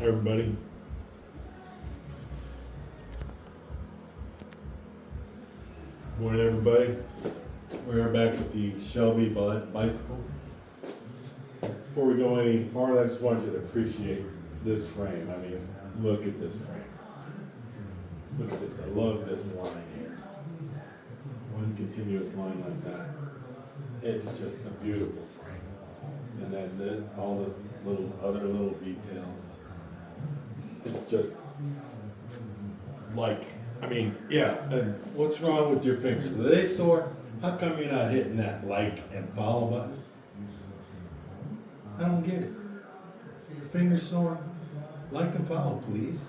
everybody. Morning, everybody. We're back with the Shelby bicycle. Before we go any farther, I just want you to appreciate this frame. I mean, look at this frame. Look at this. I love this line here. One continuous line like that. It's just a beautiful frame. And then all the other little details. It's just like, I mean, yeah, and what's wrong with your fingers? Are they sore? How come you're not hitting that like and follow button? I don't get it. Your fingers sore? Like and follow, please.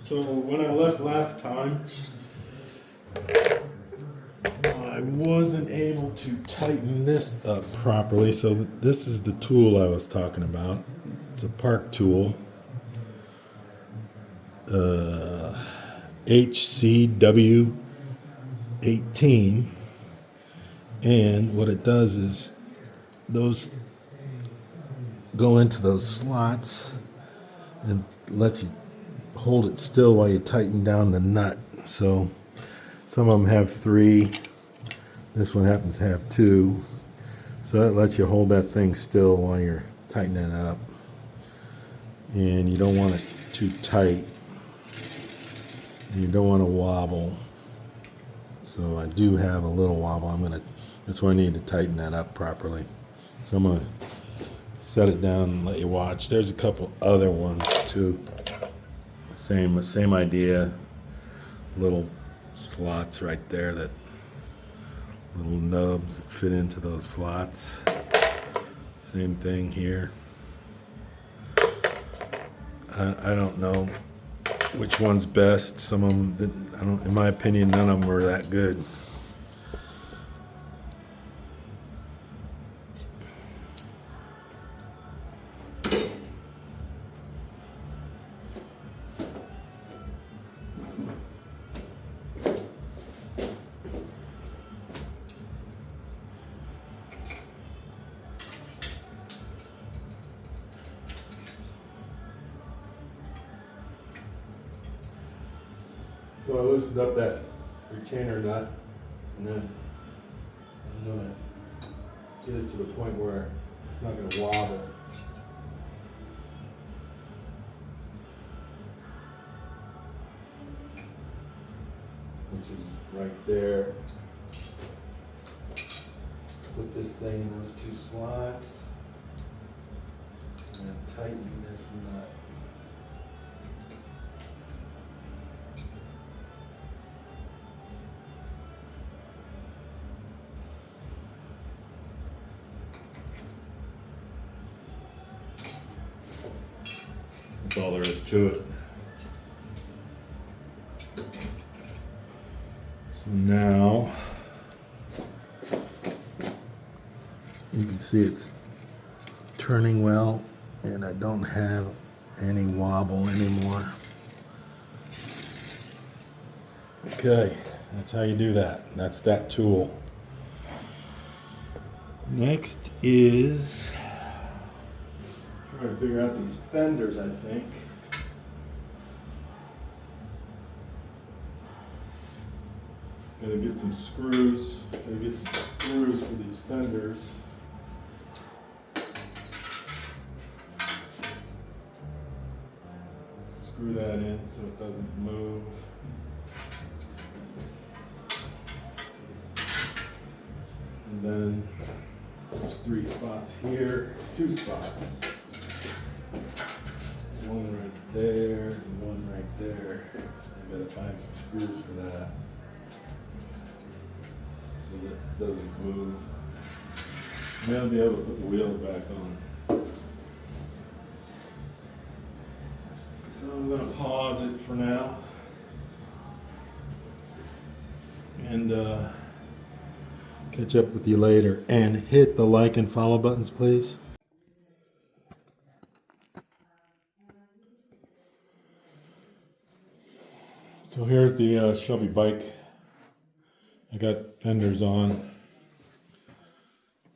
So when I left last time, I wasn't able to tighten this up properly. So this is the tool I was talking about. It's a park tool. HCW 18, and what it does is those go into those slots and lets you hold it still while you tighten down the nut. So some of them have 3, this one happens to have 2, so that lets you hold that thing still while you're tightening it up, and you don't want it too tight. You don't want to wobble. So I do have a little wobble. That's why I need to tighten that up properly. So I'm gonna set it down and let you watch. There's a couple other ones too. Same idea. Little slots right there, that little nubs that fit into those slots. Same thing here. I don't know which one's best. Some of them, in my opinion, none of them were that good. So I loosened up that retainer nut, and then I'm gonna get it to the point where it's not gonna wobble. Which is right there. Put this thing in those 2 slots, and then tighten this nut. That's all there is to it. So now you can see it's turning well, and I don't have any wobble anymore. Okay, that's how you do that. That's that tool. Next is trying to figure out these fenders, I think. Gotta get some screws. Gotta get some screws for these fenders. Screw that in so it doesn't move. And then there's 3 spots here, 2 spots. One right there and one right there. I gotta find some screws for that, so that it doesn't move. And then I'll be able to put the wheels back on. So I'm gonna pause it for now and catch up with you later. And hit the like and follow buttons, please. So here's the Shelby bike. I got fenders on.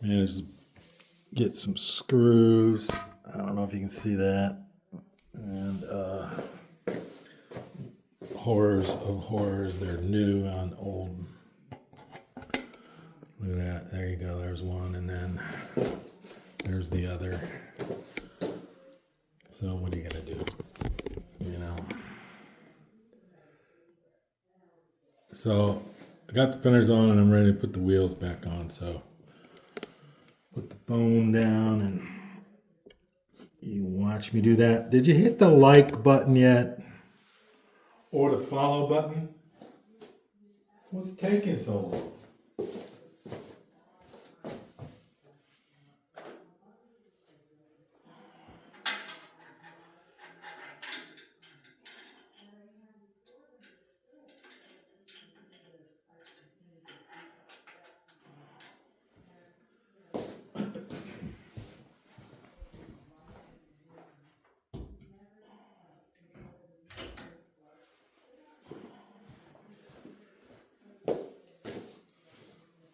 Managed to get some screws. I don't know if you can see that. And horrors of horrors, they're new on old. Look at that. There you go. There's one. And then there's the other. So what are you going to do? You know? So I got the fenders on and I'm ready to put the wheels back on. So put the phone down and you watch me do that. Did you hit the like button yet? Or the follow button? What's taking so long?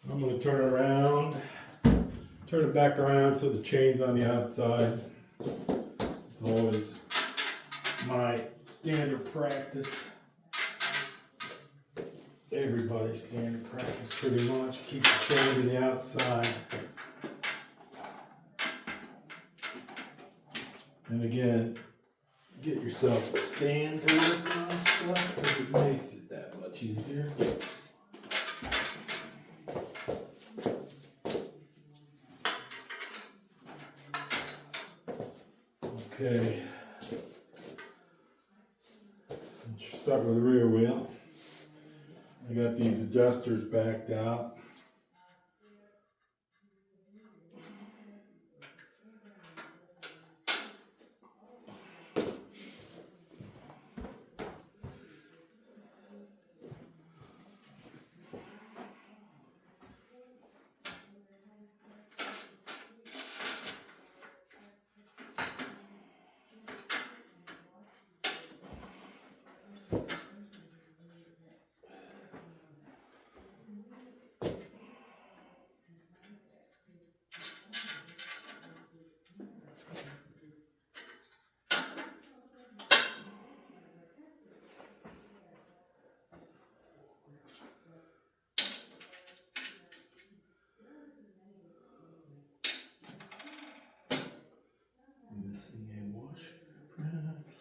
I'm going to turn around, turn it back around so the chain's on the outside. It's always my standard practice. Everybody's standard practice pretty much. Keep the chain to the outside. And again, get yourself a stand to work on stuff because it makes it that much easier. Okay. Let's start with the rear wheel. I got these adjusters backed out. Missing a washer, perhaps.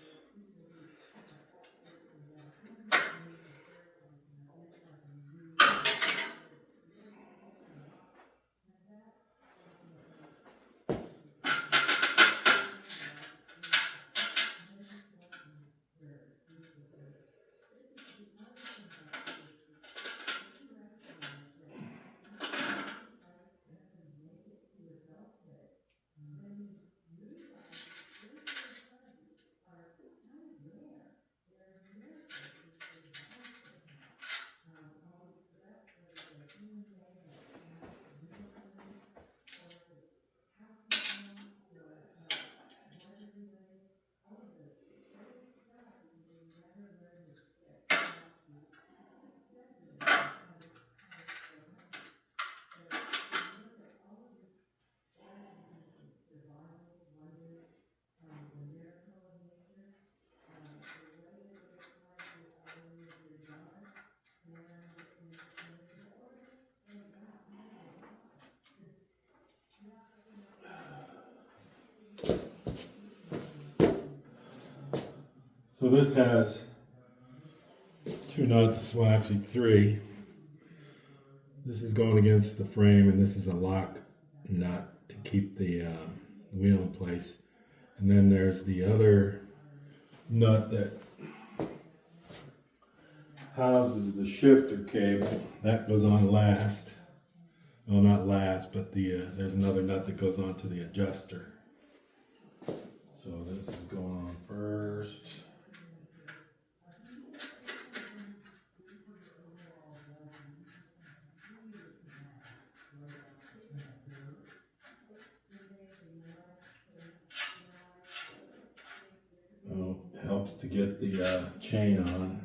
So this has two nuts, well actually three. This is going against the frame and this is a lock nut to keep the wheel in place. And then there's the other nut that houses the shifter cable. That goes on last. Well, not last, but there's another nut that goes onto the adjuster. So this is going on first. Oh, it helps to get the chain on.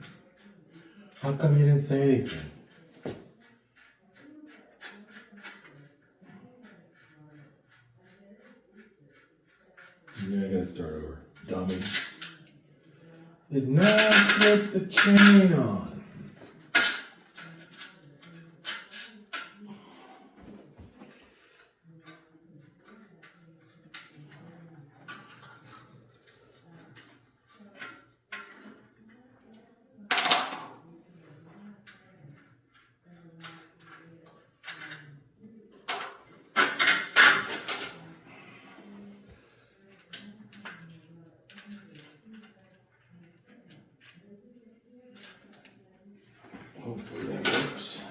How come you didn't say anything? Yeah, I gotta start over. Dummy. Did not put the chain on. Hopefully that works.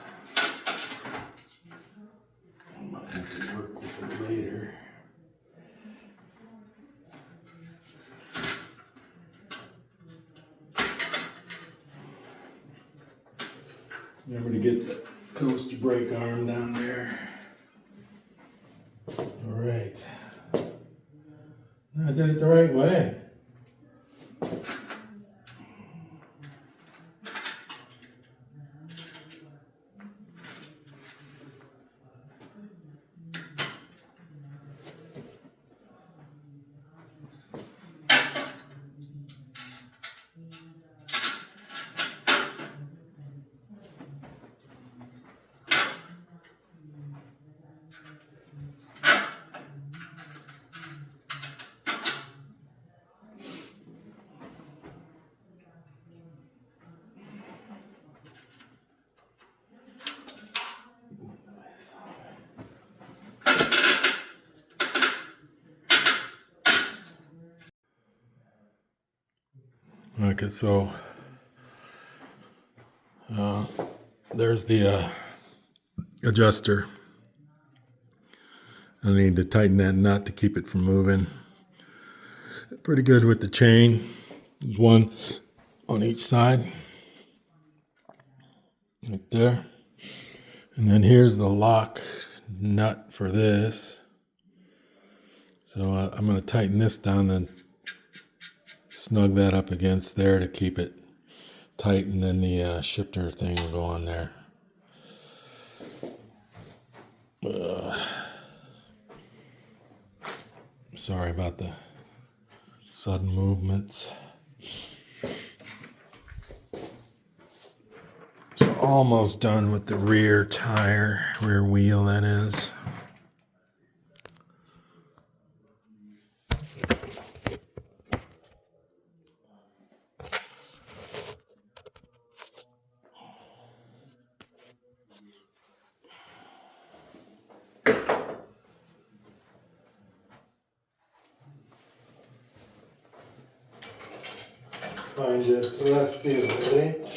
I might have to work with it later. Remember to get the coaster brake arm down there. All right. I did it the right way. Okay, so there's the adjuster. I need to tighten that nut to keep it from moving. Pretty good with the chain. There's one on each side, right there. And then here's the lock nut for this. So I'm going to tighten this down and snug that up against there to keep it tight, and then the shifter thing will go on there. Sorry about the sudden movements. So almost done with the rear tire, rear wheel that is. Find the recipe of the wrench.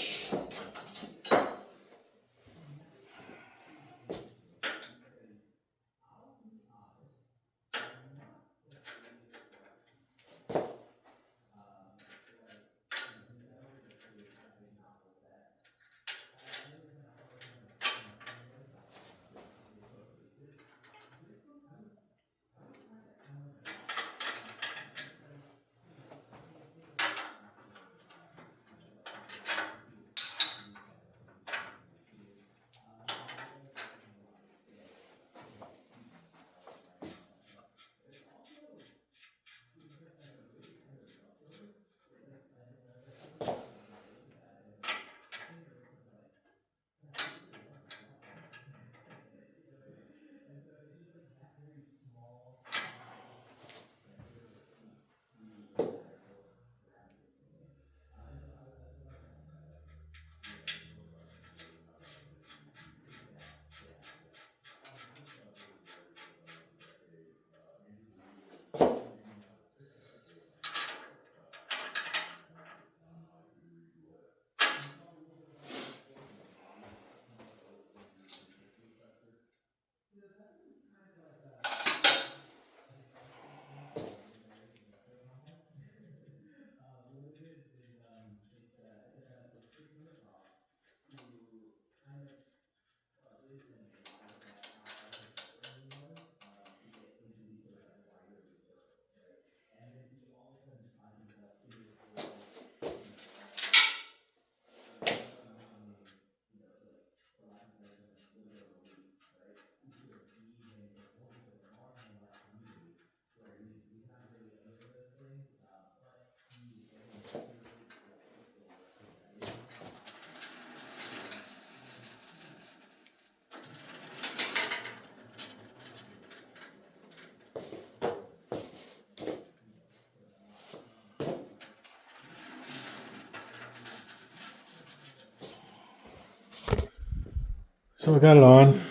So I got it on,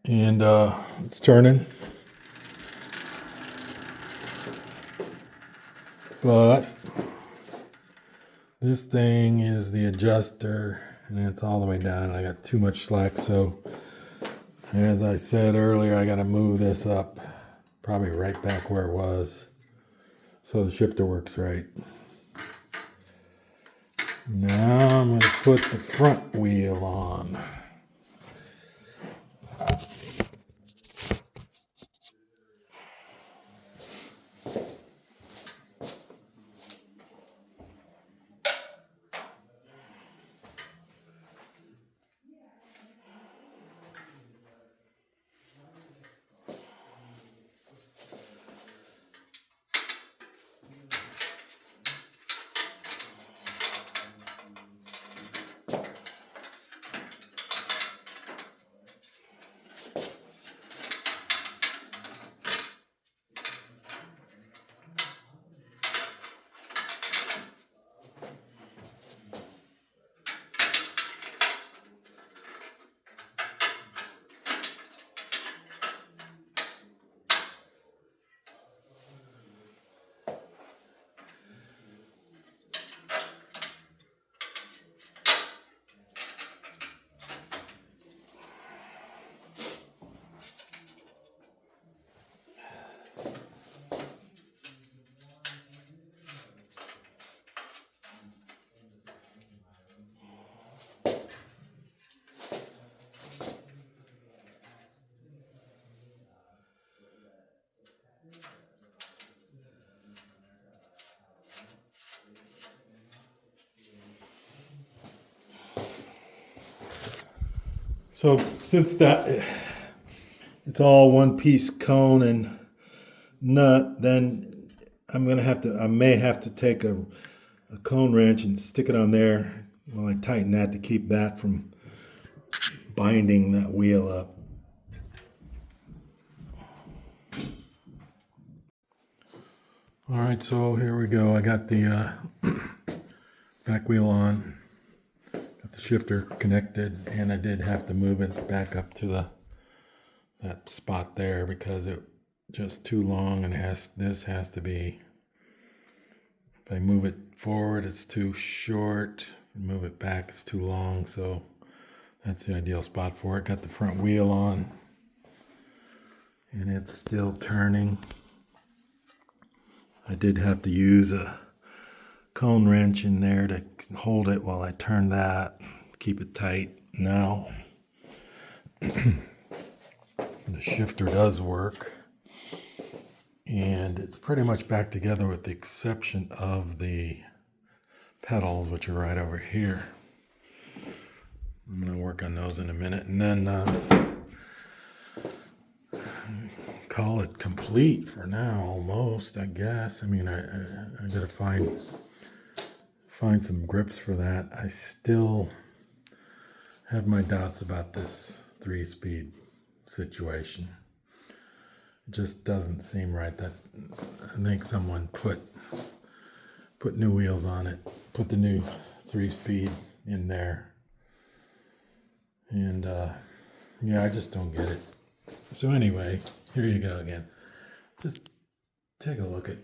and it's turning. But this thing is the adjuster, and it's all the way down. I got too much slack, so as I said earlier, I got to move this up, probably right back where it was, so the shifter works right. Now I'm going to put the front wheel on. So since that it's all one piece cone and nut, then I may have to take a cone wrench and stick it on there while I tighten that to keep that from binding that wheel up. All right, so here we go. I got the back wheel on, got the shifter connected, and I did have to move it back up to that spot there because it just too long, and this has to be, if I move it forward it's too short, if I move it back it's too long, so that's the ideal spot for it. Got the front wheel on and it's still turning. I did have to use a cone wrench in there to hold it while I turn that, keep it tight. Now the shifter does work, and it's pretty much back together with the exception of the pedals, which are right over here. I'm going to work on those in a minute, and then call it complete for now, almost, I guess. I mean, I got to find some grips for that. I still have my doubts about this 3-speed situation. It just doesn't seem right. That I think someone put new wheels on it, put the new 3-speed in there, and yeah, I just don't get it. So anyway, here you go again. Just take a look at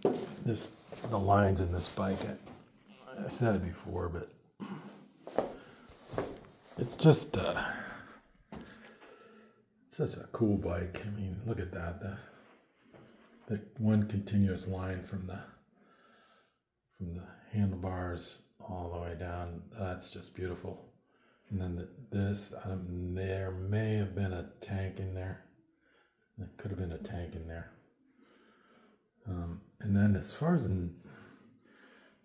the lines in this bike. I said it before, but it's just such a cool bike. I mean, look at that. The one continuous line from the handlebars all the way down. That's just beautiful. And then there may have been a tank in there. There could have been a tank in there. And then as far as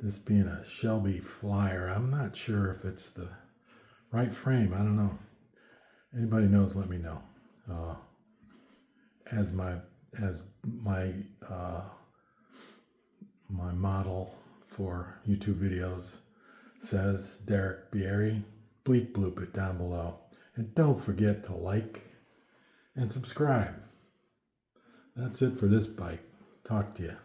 this being a Shelby Flyer, I'm not sure if it's the right frame. I don't know. Anybody knows, let me know. As my model for YouTube videos says, Derek Bieri, bleep bloop it down below. And don't forget to like and subscribe. That's it for this bike. Talk to you.